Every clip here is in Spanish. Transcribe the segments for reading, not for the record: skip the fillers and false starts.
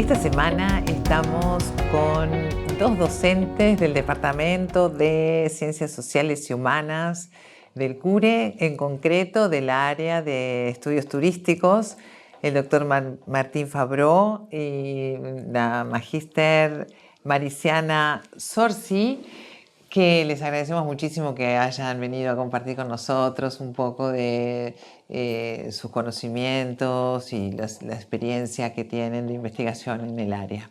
Esta semana estamos con dos docentes del Departamento de Ciencias Sociales y Humanas del CURE, en concreto del área de estudios turísticos, el doctor Martín Fabró y la magíster Mariciana Zorzi, que les agradecemos muchísimo que hayan venido a compartir con nosotros un poco de sus conocimientos y la experiencia que tienen de investigación en el área.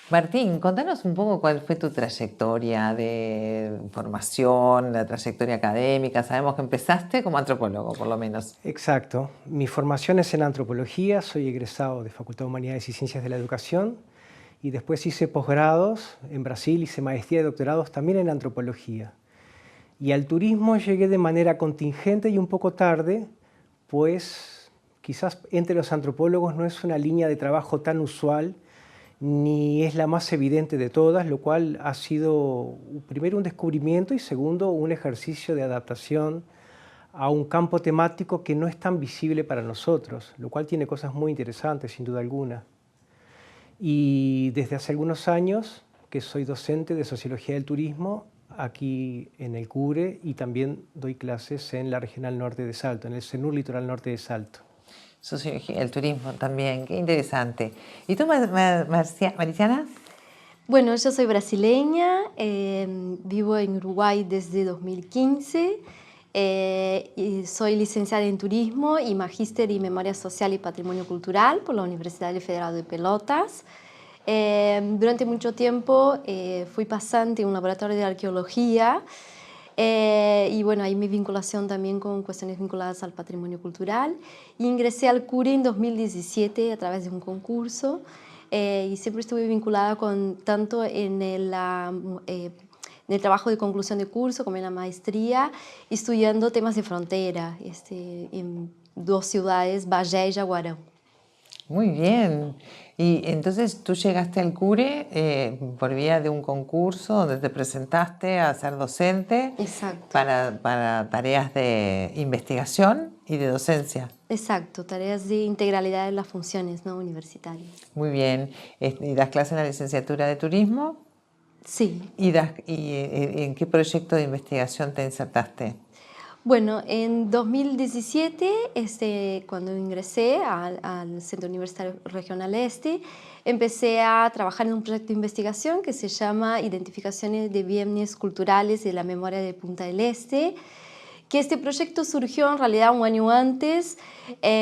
Martín, contanos un poco cuál fue tu trayectoria de formación, la trayectoria académica. Sabemos que empezaste como antropólogo, por lo menos. Exacto. Mi formación es en antropología, soy egresado de Facultad de Humanidades y Ciencias de la Educación y después hice posgrados en Brasil, hice maestría y doctorados también en antropología. Y al turismo llegué de manera contingente y un poco tarde, pues quizás entre los antropólogos no es una línea de trabajo tan usual ni es la más evidente de todas, lo cual ha sido primero un descubrimiento y segundo un ejercicio de adaptación a un campo temático que no es tan visible para nosotros, lo cual tiene cosas muy interesantes, sin duda alguna. Y desde hace algunos años que soy docente de Sociología del Turismo aquí en el CURE y también doy clases en la Regional Norte de Salto, en el CENUR Litoral Norte de Salto. Sociología del turismo también, qué interesante. ¿Y tú, Mariciana? Bueno, yo soy brasileña, vivo en Uruguay desde 2015 y soy licenciada en Turismo y magíster en Memoria Social y Patrimonio Cultural por la Universidad Federal de Pelotas. Durante mucho tiempo fui pasante en un laboratorio de arqueología y bueno, ahí mi vinculación también con cuestiones vinculadas al patrimonio cultural. Y ingresé al CURE en 2017 a través de un concurso. Y siempre estuve vinculada tanto en el trabajo de conclusión de curso como en la maestría, estudiando temas de frontera en dos ciudades, Bagé y Jaguarão. Muy bien. Y entonces tú llegaste al CURE por vía de un concurso donde te presentaste a ser docente. Exacto. Para tareas de investigación y de docencia. Exacto, tareas de integralidad de las funciones no universitarias. Muy bien. ¿Y das clases en la licenciatura de turismo? Sí. ¿Y en qué proyecto de investigación te insertaste? Bueno, en 2017, cuando ingresé al Centro Universitario Regional Este, empecé a trabajar en un proyecto de investigación que se llama Identificaciones de Bienes Culturales de la Memoria de Punta del Este, que este proyecto surgió en realidad un año antes,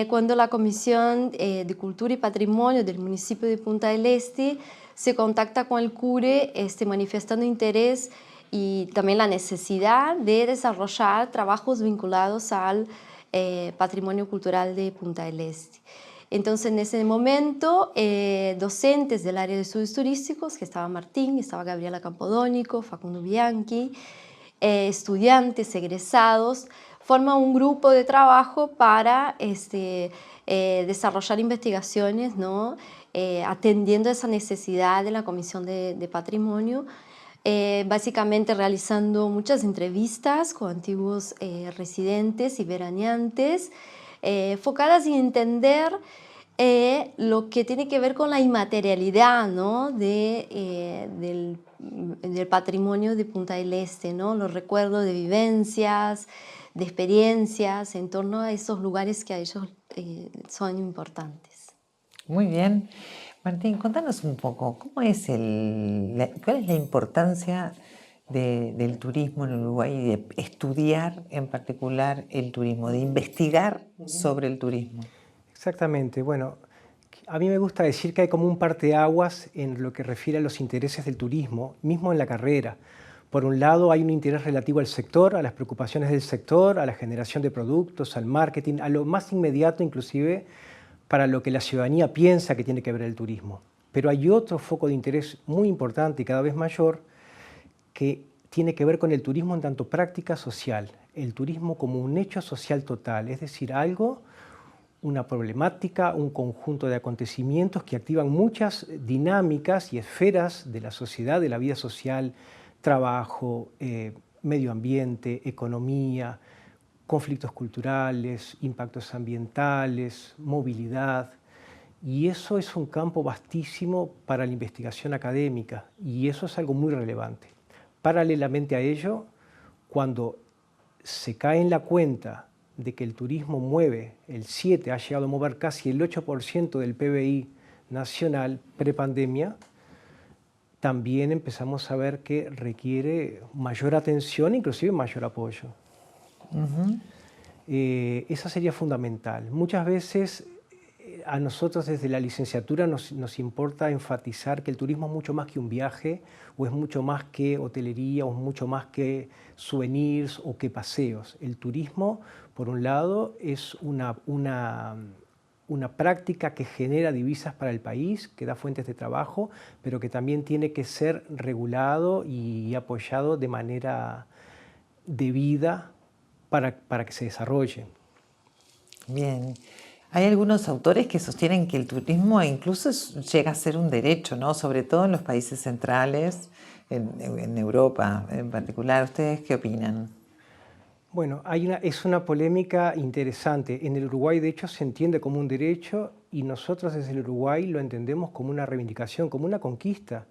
cuando la Comisión de Cultura y Patrimonio del municipio de Punta del Este se contacta con el CURE manifestando interés y también la necesidad de desarrollar trabajos vinculados al patrimonio cultural de Punta del Este. Entonces, en ese momento, docentes del área de estudios turísticos, que estaba Martín, estaba Gabriela Campodónico, Facundo Bianchi, estudiantes egresados, forman un grupo de trabajo para desarrollar investigaciones, ¿no? Atendiendo esa necesidad de la Comisión de Patrimonio, básicamente realizando muchas entrevistas con antiguos residentes y veraneantes, enfocadas en entender lo que tiene que ver con la inmaterialidad, ¿no? del patrimonio de Punta del Este, ¿no? Los recuerdos de vivencias, de experiencias en torno a esos lugares que a ellos son importantes. Muy bien. Martín, contanos un poco, ¿cuál es la importancia del turismo en Uruguay y de estudiar en particular el turismo, de investigar sobre el turismo? Exactamente. Bueno, a mí me gusta decir que hay como un parteaguas en lo que refiere a los intereses del turismo, mismo en la carrera. Por un lado, hay un interés relativo al sector, a las preocupaciones del sector, a la generación de productos, al marketing, a lo más inmediato inclusive para lo que la ciudadanía piensa que tiene que ver el turismo. Pero hay otro foco de interés muy importante y cada vez mayor que tiene que ver con el turismo en tanto práctica social, el turismo como un hecho social total, es decir, algo, una problemática, un conjunto de acontecimientos que activan muchas dinámicas y esferas de la sociedad, de la vida social, trabajo, medio ambiente, economía, conflictos culturales, impactos ambientales, movilidad. Y eso es un campo vastísimo para la investigación académica y eso es algo muy relevante. Paralelamente a ello, cuando se cae en la cuenta de que el turismo mueve, el 7 ha llegado a mover casi el 8% del PBI nacional prepandemia, también empezamos a ver que requiere mayor atención, inclusive mayor apoyo. Esa sería fundamental. Muchas veces a nosotros desde la licenciatura nos importa enfatizar que el turismo es mucho más que un viaje, o es mucho más que hotelería, o es mucho más que souvenirs o que paseos. El turismo, por un lado, es una práctica que genera divisas para el país, que da fuentes de trabajo, pero que también tiene que ser regulado y apoyado de manera debida para que se desarrolle. Bien. Hay algunos autores que sostienen que el turismo incluso llega a ser un derecho, ¿no? Sobre todo en los países centrales, en Europa en particular. ¿Ustedes qué opinan? Bueno, es una polémica interesante. En el Uruguay, de hecho, se entiende como un derecho y nosotros desde el Uruguay lo entendemos como una reivindicación, como una conquista,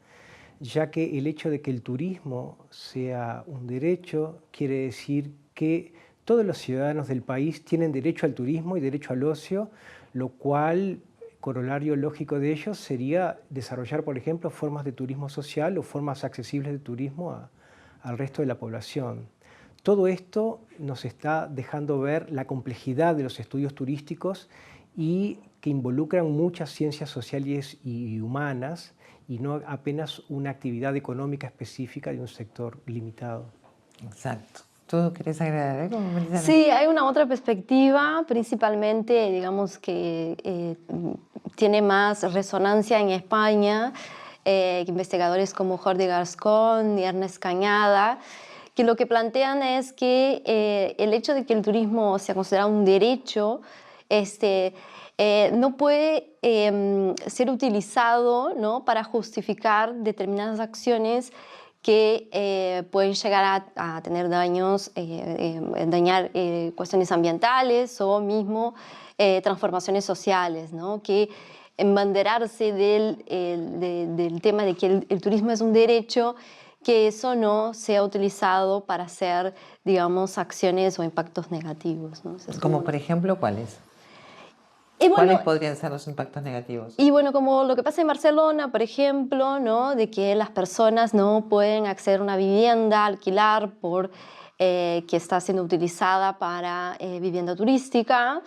ya que el hecho de que el turismo sea un derecho quiere decir que todos los ciudadanos del país tienen derecho al turismo y derecho al ocio, lo cual, corolario lógico de ello, sería desarrollar, por ejemplo, formas de turismo social o formas accesibles de turismo al resto de la población. Todo esto nos está dejando ver la complejidad de los estudios turísticos y que involucran muchas ciencias sociales y humanas y no apenas una actividad económica específica de un sector limitado. Exacto. ¿Tú querés agregar algo, Marizana? Sí, hay una otra perspectiva, principalmente, digamos, que tiene más resonancia en España, investigadores como Jordi Gascón y Ernest Cañada, que lo que plantean es que el hecho de que el turismo sea considerado un derecho no puede ser utilizado, ¿no?, para justificar determinadas acciones que pueden llegar a tener daños, dañar cuestiones ambientales o mismo transformaciones sociales, ¿no? Que embanderarse del tema de que el turismo es un derecho, que eso no sea utilizado para hacer, digamos, acciones o impactos negativos, ¿no? Como por ejemplo, ¿cuáles? Y bueno, ¿Cuáles podrían ser los impactos negativos? Y bueno, como lo que pasa en Barcelona, por ejemplo, ¿no?, de que las personas no pueden acceder a una vivienda, alquilar, que está siendo utilizada para vivienda turística.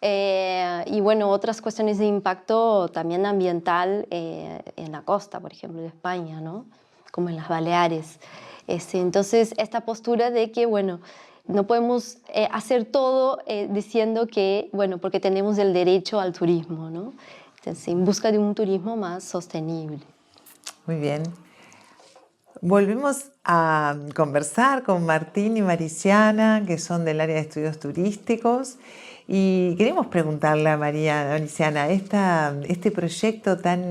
Y bueno, otras cuestiones de impacto también ambiental en la costa, por ejemplo, de España, ¿no?, como en las Baleares. Entonces, esta postura de que, bueno, no podemos hacer todo diciendo que, bueno, porque tenemos el derecho al turismo, ¿no? Entonces, en busca de un turismo más sostenible. Muy bien. Volvemos a conversar con Martín y Mariciana, que son del área de estudios turísticos, y queremos preguntarle a Mariciana, este proyecto tan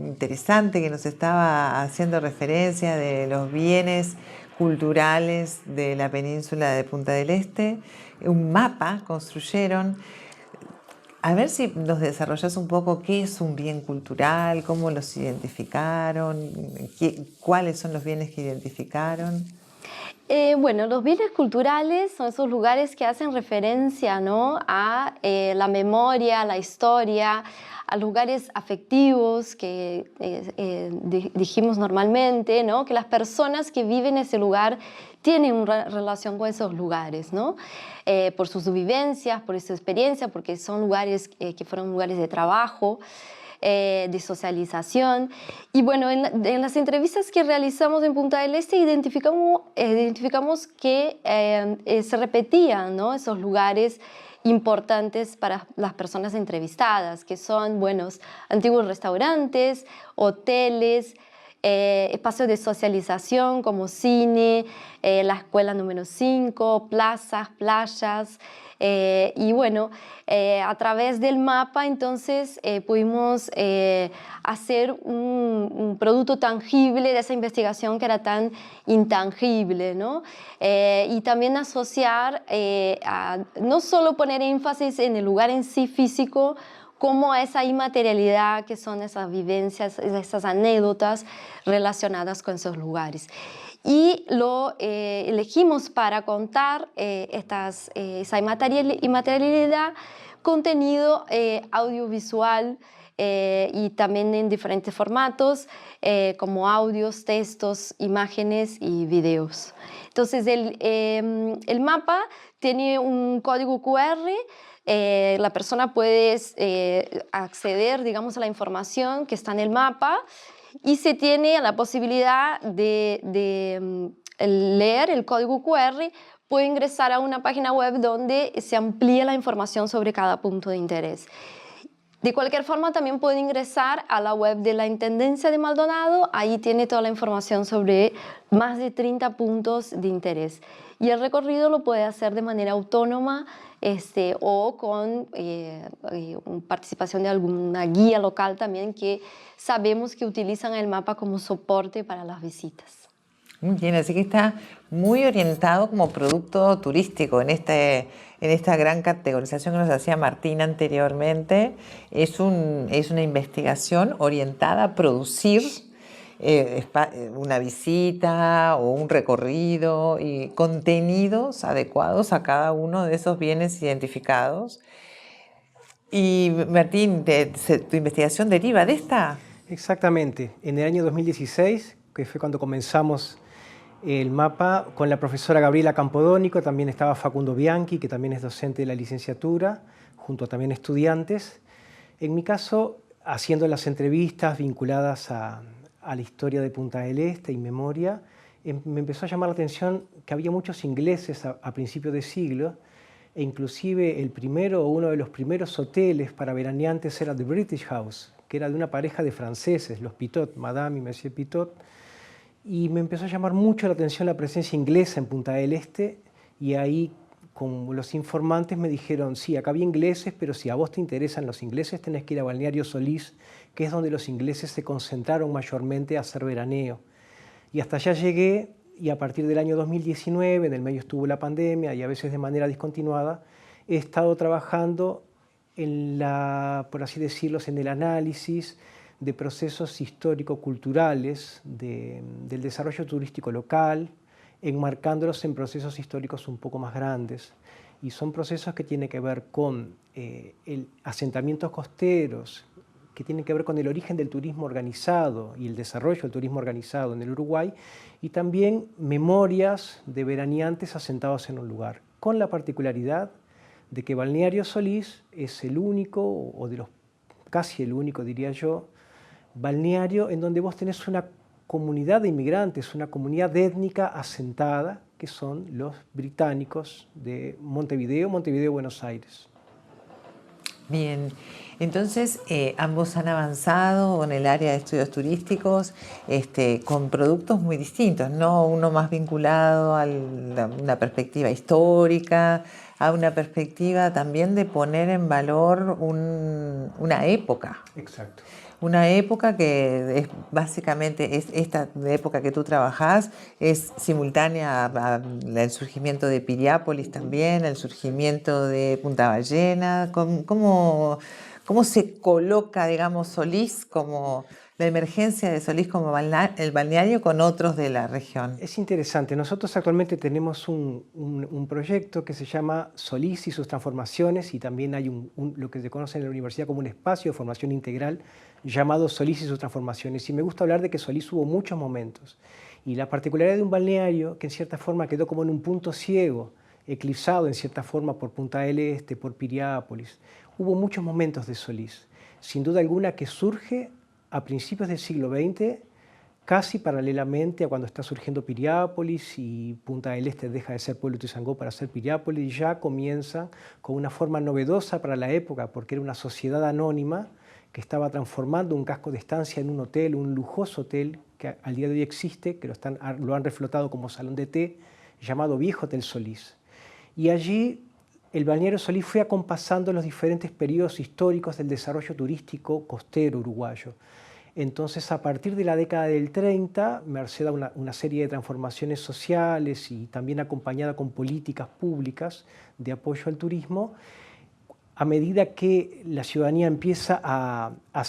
interesante que nos estaba haciendo referencia de los bienes culturales de la península de Punta del Este, un mapa construyeron. A ver si nos desarrollas un poco qué es un bien cultural, cómo los identificaron, cuáles son los bienes que identificaron. Bueno, los bienes culturales son esos lugares que hacen referencia, ¿no?, a la memoria, a la historia, a lugares afectivos que dijimos normalmente, ¿no?, que las personas que viven en ese lugar tienen una relación con esos lugares, ¿no?, por sus vivencias, por su experiencia, porque son lugares que fueron lugares de trabajo, de socialización. Y bueno, en las entrevistas que realizamos en Punta del Este identificamos que se repetían, ¿no?, esos lugares importantes para las personas entrevistadas, que son buenos antiguos restaurantes, hoteles, espacios de socialización como cine, la escuela número 5, plazas, playas. Y bueno, a través del mapa entonces pudimos hacer un producto tangible de esa investigación que era tan intangible, ¿no? Y también asociar, no solo poner énfasis en el lugar en sí físico, como esa inmaterialidad que son esas vivencias, esas anécdotas relacionadas con esos lugares. Y lo elegimos para contar esa inmaterialidad, contenido audiovisual y también en diferentes formatos, como audios, textos, imágenes y videos. Entonces, el mapa tiene un código QR. La persona puede acceder, digamos, a la información que está en el mapa y se tiene la posibilidad de leer el código QR, puede ingresar a una página web donde se amplía la información sobre cada punto de interés. De cualquier forma, también puede ingresar a la web de la Intendencia de Maldonado, ahí tiene toda la información sobre más de 30 puntos de interés. Y el recorrido lo puede hacer de manera autónoma o con participación de alguna guía local también, que sabemos que utilizan el mapa como soporte para las visitas. Muy bien, así que está muy orientado como producto turístico en esta gran categorización que nos hacía Martín anteriormente. Es una investigación orientada a producir una visita o un recorrido y contenidos adecuados a cada uno de esos bienes identificados. Y Martín, ¿tu investigación deriva de esta? Exactamente. En el año 2016, que fue cuando comenzamos el mapa, con la profesora Gabriela Campodónico, también estaba Facundo Bianchi, que también es docente de la licenciatura, junto a también estudiantes. En mi caso, haciendo las entrevistas vinculadas a la historia de Punta del Este y memoria, me empezó a llamar la atención que había muchos ingleses a principios de siglo, e inclusive uno de los primeros hoteles para veraneantes era The British House, que era de una pareja de franceses, los Pitot, Madame y Monsieur Pitot, y me empezó a llamar mucho la atención la presencia inglesa en Punta del Este, y ahí con los informantes me dijeron, sí, acá había ingleses, pero si a vos te interesan los ingleses tenés que ir a Balneario Solís, que es donde los ingleses se concentraron mayormente a hacer veraneo. Y hasta allá llegué, y a partir del año 2019, en el medio estuvo la pandemia y a veces de manera discontinuada, he estado trabajando por así decirlo, en el análisis de procesos histórico-culturales del desarrollo turístico local, enmarcándolos en procesos históricos un poco más grandes. Y son procesos que tienen que ver con asentamientos costeros, que tienen que ver con el origen del turismo organizado y el desarrollo del turismo organizado en el Uruguay, y también memorias de veraneantes asentados en un lugar, con la particularidad de que Balneario Solís es el único, o de los casi el único, diría yo, balneario en donde vos tenés una comunidad de inmigrantes, una comunidad étnica asentada, que son los británicos de Montevideo, Buenos Aires. Bien, entonces ambos han avanzado en el área de estudios turísticos con productos muy distintos, ¿no? Uno más vinculado a una perspectiva histórica, a una perspectiva también de poner en valor una época. Exacto. Una época que es básicamente, esta época que tú trabajás es simultánea al surgimiento de Piriápolis también, al surgimiento de Punta Ballena. ¿Cómo se coloca, digamos, Solís como la emergencia de Solís como el balneario con otros de la región? Es interesante. Nosotros actualmente tenemos un proyecto que se llama Solís y sus transformaciones, y también hay lo que se conoce en la universidad como un espacio de formación integral llamado Solís y sus transformaciones. Y me gusta hablar de que Solís hubo muchos momentos. Y la particularidad de un balneario que en cierta forma quedó como en un punto ciego, eclipsado en cierta forma por Punta del Este, por Piriápolis. Hubo muchos momentos de Solís. Sin duda alguna que surge a principios del siglo XX, casi paralelamente a cuando está surgiendo Piriápolis y Punta del Este deja de ser Pueblo Tizangó para ser Piriápolis, y ya comienza con una forma novedosa para la época, porque era una sociedad anónima que estaba transformando un casco de estancia en un hotel, un lujoso hotel que al día de hoy existe, que lo han reflotado como salón de té, llamado Viejo Hotel Solís. Y allí el balneario Solís fue acompasando los diferentes periodos históricos del desarrollo turístico costero uruguayo. Entonces, a partir de la década del 30, merced a una serie de transformaciones sociales y también acompañada con políticas públicas de apoyo al turismo, a medida que la ciudadanía empieza a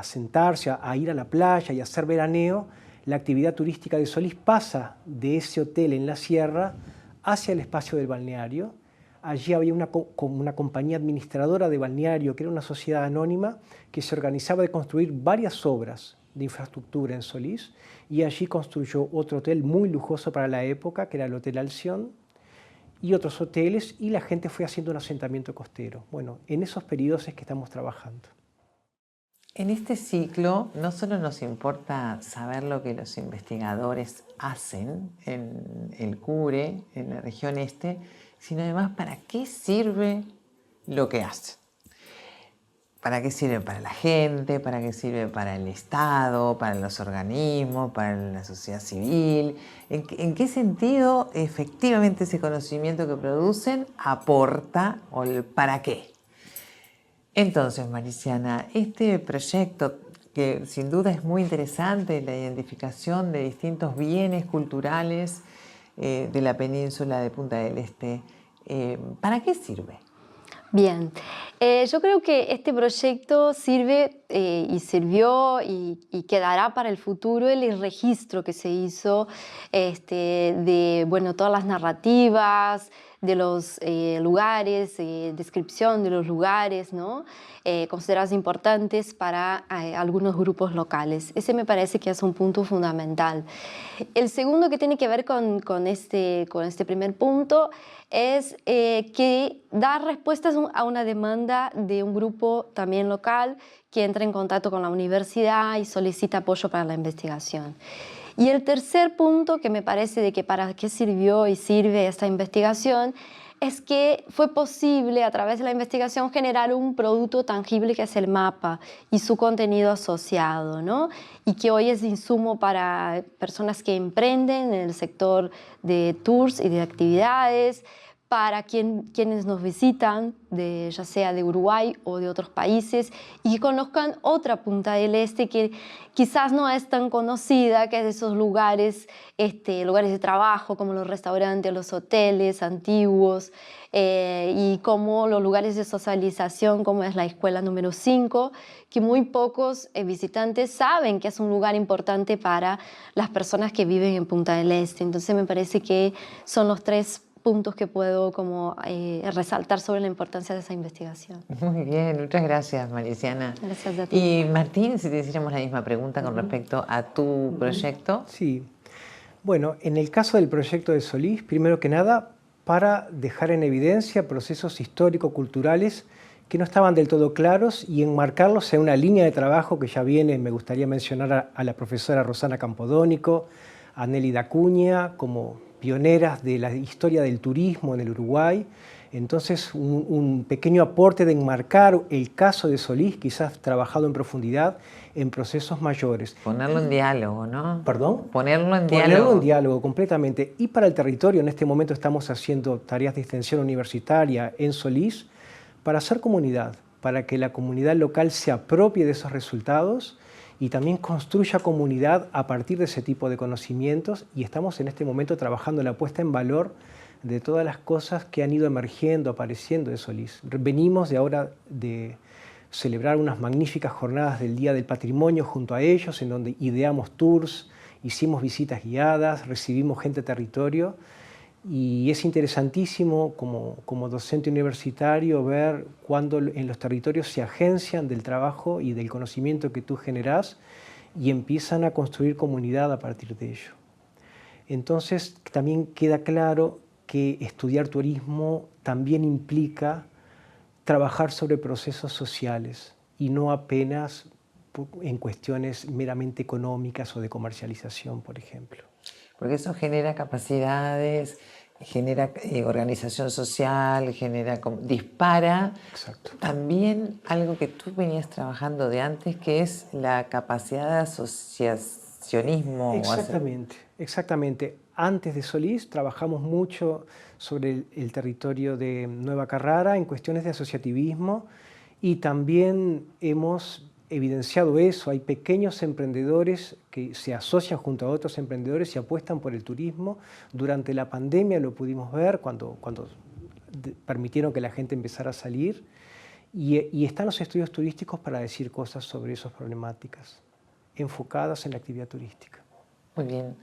sentarse, a ir a la playa y a hacer veraneo, la actividad turística de Solís pasa de ese hotel en la sierra hacia el espacio del balneario. Allí había una compañía administradora de balneario, que era una sociedad anónima, que se organizaba de construir varias obras de infraestructura en Solís, y allí construyó otro hotel muy lujoso para la época, que era el Hotel Alción, y otros hoteles, y la gente fue haciendo un asentamiento costero. Bueno, en esos periodos es que estamos trabajando. En este ciclo no solo nos importa saber lo que los investigadores hacen en el CURE, en la región este, sino además para qué sirve lo que hacen. ¿Para qué sirve para la gente? ¿Para qué sirve para el Estado? ¿Para los organismos? ¿Para la sociedad civil? ¿En qué sentido efectivamente ese conocimiento que producen aporta o el para qué? Entonces, Mariciana, este proyecto, que sin duda es muy interesante, la identificación de distintos bienes culturales de la península de Punta del Este, ¿para qué sirve? Bien, yo creo que este proyecto sirve y sirvió y quedará para el futuro el registro que se hizo de bueno, todas las narrativas, de los lugares, descripción de los lugares, ¿no? Considerados importantes para algunos grupos locales. Ese me parece que es un punto fundamental. El segundo, que tiene que ver con este primer punto, es que da respuestas a una demanda de un grupo también local que entra en contacto con la universidad y solicita apoyo para la investigación. Y el tercer punto, que me parece de que para qué sirvió y sirve esta investigación, es que fue posible a través de la investigación generar un producto tangible que es el mapa y su contenido asociado, ¿no? Y que hoy es insumo para personas que emprenden en el sector de tours y de actividades, para quienes nos visitan, ya sea de Uruguay o de otros países, y que conozcan otra Punta del Este que quizás no es tan conocida, que es de esos lugares, lugares de trabajo, como los restaurantes, los hoteles antiguos, y como los lugares de socialización, como es la escuela número 5, que muy pocos visitantes saben que es un lugar importante para las personas que viven en Punta del Este. Entonces me parece que son los tres puntos que puedo resaltar sobre la importancia de esa investigación. Muy bien, muchas gracias, Mariciana. Gracias a ti. Y Martín, si te hiciéramos la misma pregunta con respecto a tu proyecto. Sí. Bueno, en el caso del proyecto de Solís, primero que nada, para dejar en evidencia procesos histórico-culturales que no estaban del todo claros y enmarcarlos en una línea de trabajo que ya viene. Me gustaría mencionar a la profesora Rosana Campodónico, a Nelly Dacuña, como pioneras de la historia del turismo en el Uruguay. Entonces, un pequeño aporte de enmarcar el caso de Solís, quizás trabajado en profundidad, en procesos mayores. Ponerlo en diálogo, ¿no? ¿Perdón? Ponerlo en diálogo. Ponerlo en diálogo, completamente. Y para el territorio, en este momento estamos haciendo tareas de extensión universitaria en Solís para hacer comunidad, para que la comunidad local se apropie de esos resultados y también construya comunidad a partir de ese tipo de conocimientos, y estamos en este momento trabajando en la puesta en valor de todas las cosas que han ido emergiendo, apareciendo de Solís. Venimos de ahora de celebrar unas magníficas jornadas del Día del Patrimonio junto a ellos, en donde ideamos tours, hicimos visitas guiadas, recibimos gente de territorio, y es interesantísimo como docente universitario ver cuando en los territorios se agencian del trabajo y del conocimiento que tú generás y empiezan a construir comunidad a partir de ello. Entonces también queda claro que estudiar turismo también implica trabajar sobre procesos sociales y no apenas en cuestiones meramente económicas o de comercialización, por ejemplo. Porque eso genera capacidades, genera organización social, dispara. Exacto. También algo que tú venías trabajando de antes, que es la capacidad de asociacionismo. Exactamente, exactamente. Antes de Solís trabajamos mucho sobre el territorio de Nueva Carrara en cuestiones de asociativismo, y también hemos evidenciado eso. Hay pequeños emprendedores que se asocian junto a otros emprendedores y apuestan por el turismo. Durante la pandemia lo pudimos ver cuando permitieron que la gente empezara a salir. Y están los estudios turísticos para decir cosas sobre esas problemáticas, enfocadas en la actividad turística. Muy bien.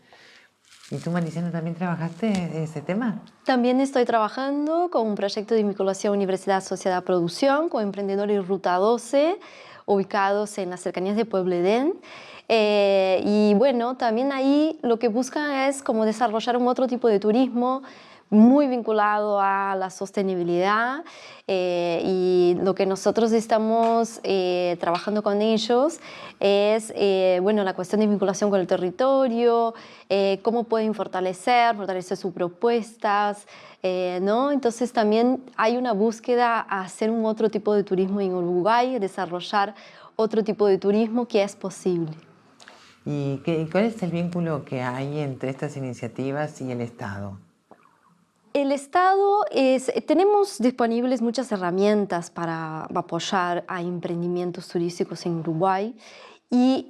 ¿Y tú, Mariciana, también trabajaste ese tema? También estoy trabajando con un proyecto de vinculación Universidad-Sociedad Producción con emprendedores Ruta 12, ubicados en las cercanías de Pueblo Edén. Y bueno, también ahí lo que buscan es como desarrollar un otro tipo de turismo muy vinculado a la sostenibilidad, y lo que nosotros estamos trabajando con ellos es bueno, la cuestión de vinculación con el territorio, cómo pueden fortalecer sus propuestas, ¿no? Entonces también hay una búsqueda a hacer un otro tipo de turismo en Uruguay, desarrollar otro tipo de turismo que es posible. ¿Y cuál es el vínculo que hay entre estas iniciativas y el Estado? El Estado tenemos disponibles muchas herramientas para apoyar a emprendimientos turísticos en Uruguay y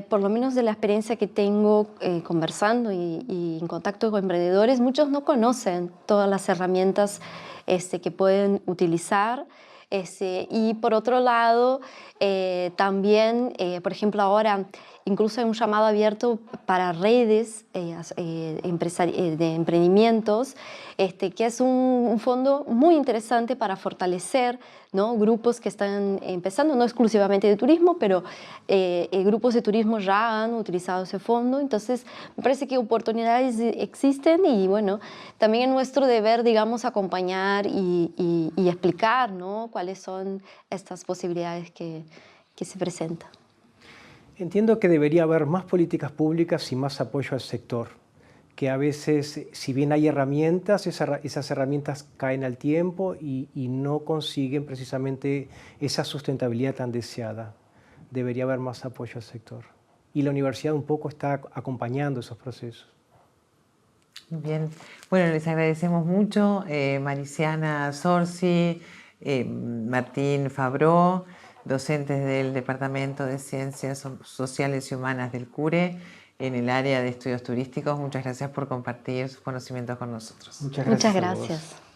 por lo menos de la experiencia que tengo conversando y en contacto con emprendedores, muchos no conocen todas las herramientas que pueden utilizar. Y por otro lado, también, por ejemplo, ahora incluso hay un llamado abierto para redes de emprendimientos, que es un fondo muy interesante para fortalecer, ¿no?, grupos que están empezando, no exclusivamente de turismo, pero grupos de turismo ya han utilizado ese fondo. Entonces, me parece que oportunidades existen y, bueno, también es nuestro deber, digamos, acompañar y explicar, ¿no?, cuáles son estas posibilidades que se presentan. Entiendo que debería haber más políticas públicas y más apoyo al sector, que a veces, si bien hay herramientas, esas herramientas caen al tiempo y no consiguen precisamente esa sustentabilidad tan deseada. Debería haber más apoyo al sector. Y la universidad un poco está acompañando esos procesos. Bien, bueno, les agradecemos mucho, Mariciana Zorzi, Martín Fabró, docentes del Departamento de Ciencias Sociales y Humanas del CURE en el área de estudios turísticos. Muchas gracias por compartir sus conocimientos con nosotros. Muchas gracias. Muchas gracias.